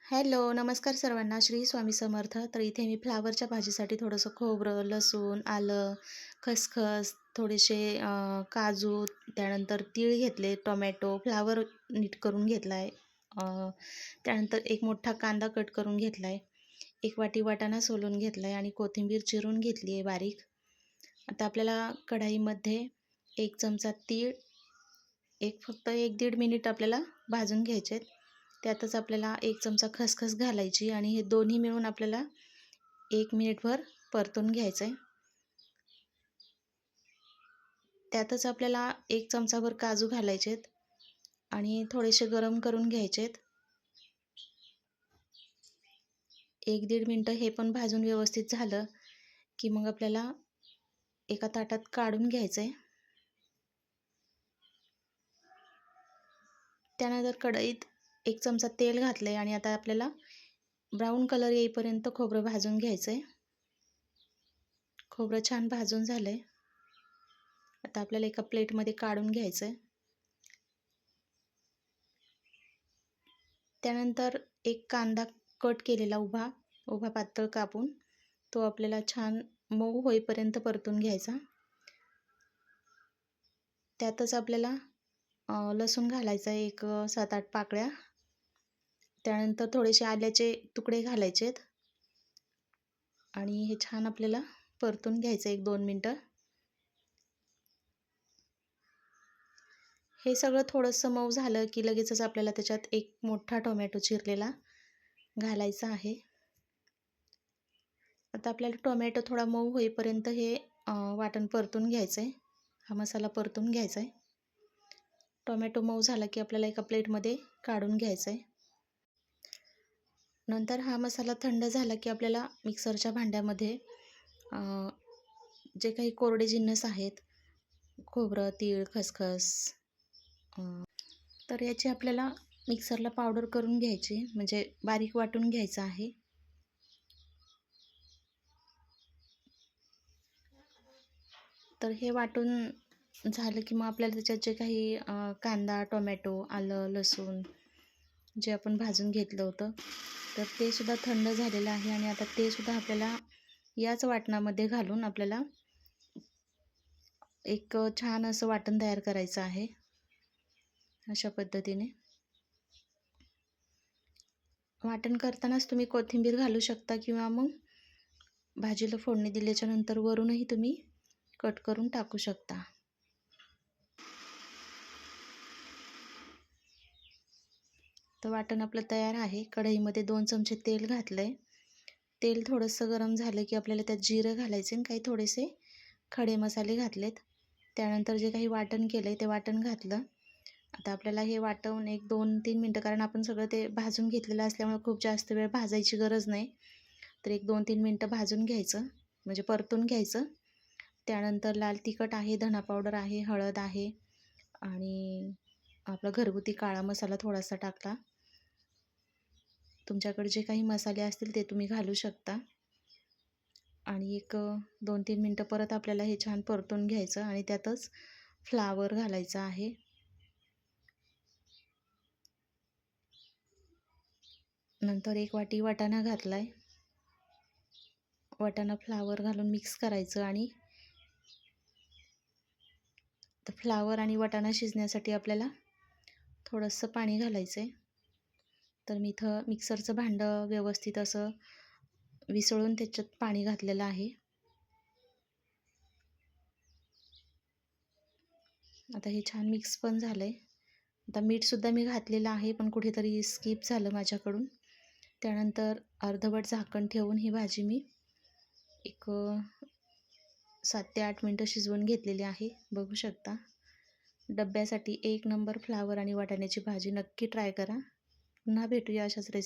Hello, नमस्कार सर्वांना. श्री स्वामी समर्थ. तर इथे मी फ्लावरच्या भाजीसाठी थोडंसं खोबरं, लसूण, आलं, खसखस, थोडेसे काजू, त्यानंतर तीळ घेतले, टोमॅटो, फ्लावर नीट करून घेतला आहे. त्यानंतर एक मोठा कांदा कट करून घेतला आहे. 1 वाटी वाटाणा सोलून घेतला आहे आणि कोथिंबीर चिरून घेतली आहे बारीक. आता आपल्याला कढाईमध्ये 1 चमचा तीळ, फक्त 1-1.5 मिनिट आपल्याला भाजून घ्यायचे आहेत. त्यातच आपल्याला 1 चमचा खसखस घालायची आणि हे दोन्ही मिळून आपल्याला 1 मिनिटभर परतून घ्यायचं आहे. त्यातच आपल्याला 1 चमचाभर काजू घालायचे आहेत आणि थोडेसे गरम करून घ्यायचे आहेत. 1-1.5 मिनटं हे पण भाजून व्यवस्थित झालं की मग आपल्याला एका ताटात काढून घ्यायचं आहे. त्यानंतर कढईत 1 चमचा तेल घातलं आहे आणि आता आपल्याला ब्राऊन कलर येईपर्यंत खोबरं भाजून घ्यायचं आहे. खोबरं छान भाजून झालं आहे. आता आपल्याला एका प्लेटमध्ये काढून घ्यायचं आहे. त्यानंतर एक कांदा कट केलेला उभा पातळ कापून तो आपल्याला छान मऊ होईपर्यंत परतून घ्यायचा. त्यातच आपल्याला लसूण घालायचा आहे, एक 7-8 पाकळ्या. त्यानंतर थोडेसे आल्याचे तुकडे घालायचे आहेत आणि हे छान आपल्याला परतून घ्यायचं 1-2 मिनटं. हे सगळं थोडंसं मऊ झालं की लगेचच आपल्याला त्याच्यात एक मोठा टोमॅटो चिरलेला घालायचा आहे. आता आपल्याला टोमॅटो थोडा मऊ होईपर्यंत हे वाटण परतून घ्यायचं आहे. हा मसाला परतून घ्यायचा आहे. टोमॅटो मऊ झाला की आपल्याला एका प्लेटमध्ये काढून घ्यायचा आहे. नंतर हा मसाला थंड झाला की आपल्याला मिक्सरच्या भांड्यामध्ये जे काही कोरडे जिन्नस आहेत, खोबरं, तीळ, खसखस, तर याची आपल्याला मिक्सरला पावडर करून घ्यायची, म्हणजे बारीक वाटून घ्यायचं आहे. तर हे वाटून झालं की मग आपल्याला त्याच्यात जे काही कांदा, टोमॅटो, आलं, लसूण जे आपण भाजून घेतलं होतं तर ते सुद्धा थंड झालेलं आहे आणि आता ते सुद्धा आपल्याला याच वाटणामध्ये घालून आपल्याला एक छान असं वाटण तयार करायचं आहे. अशा पद्धतीने वाटण करतानाच तुम्ही कोथिंबीर घालू शकता किंवा मग भाजीला फोडणी दिल्याच्या नंतर वरूनही तुम्ही कट करून टाकू शकता. तर वाटण आपलं तयार आहे. कढईमध्ये 2 चमचे तेल घातलं आहे. तेल थोडंसं गरम झालं की आपल्याला त्यात जिरं घालायचे आणि काही थोडेसे खडे मसाले घातलेत. त्यानंतर जे काही वाटण केलं आहे ते वाटण घातलं. आता आपल्याला हे वाटण 1-2-3 मिनटं, कारण आपण सगळं ते भाजून घेतलेलं असल्यामुळे खूप जास्त वेळ भाजायची गरज नाही. तर 1-2-3 मिनटं भाजून घ्यायचं, म्हणजे परतून घ्यायचं. त्यानंतर लाल तिखट आहे, धना पावडर आहे, हळद आहे आणि आपला घरगुती काळा मसाला थोडासा टाकला. तुमच्याकडे जे काही मसाले असतील ते तुम्ही घालू शकता. आणि 1-2-3 मिनटं परत आपल्याला हे छान परतून घ्यायचं आणि त्यातच फ्लावर घालायचं आहे. नंतर 1 वाटी वाटाणा घातला आहे. वाटाणा फ्लावर घालून मिक्स करायचं आणि फ्लावर आणि वाटाणा शिजण्यासाठी आपल्याला थोडंसं पाणी घालायचं आहे. तर मी इथं मिक्सरचं भांडं व्यवस्थित असं विसळून त्याच्यात पाणी घातलेलं आहे. आता हे छान मिक्स पण झालं आहे. आता मीठसुद्धा मी घातलेलं आहे, पण कुठेतरी स्किप झालं माझ्याकडून. त्यानंतर अर्धवट झाकण ठेवून ही भाजी मी 7 ते 8 मिनटं शिजवून घेतलेली आहे. बघू शकता. डब्यासाठी 1 नंबर फ्लावर आणि वाटाण्याची भाजी नक्की ट्राय करा. पुन्हा भेटूया अशाच रेसिपी.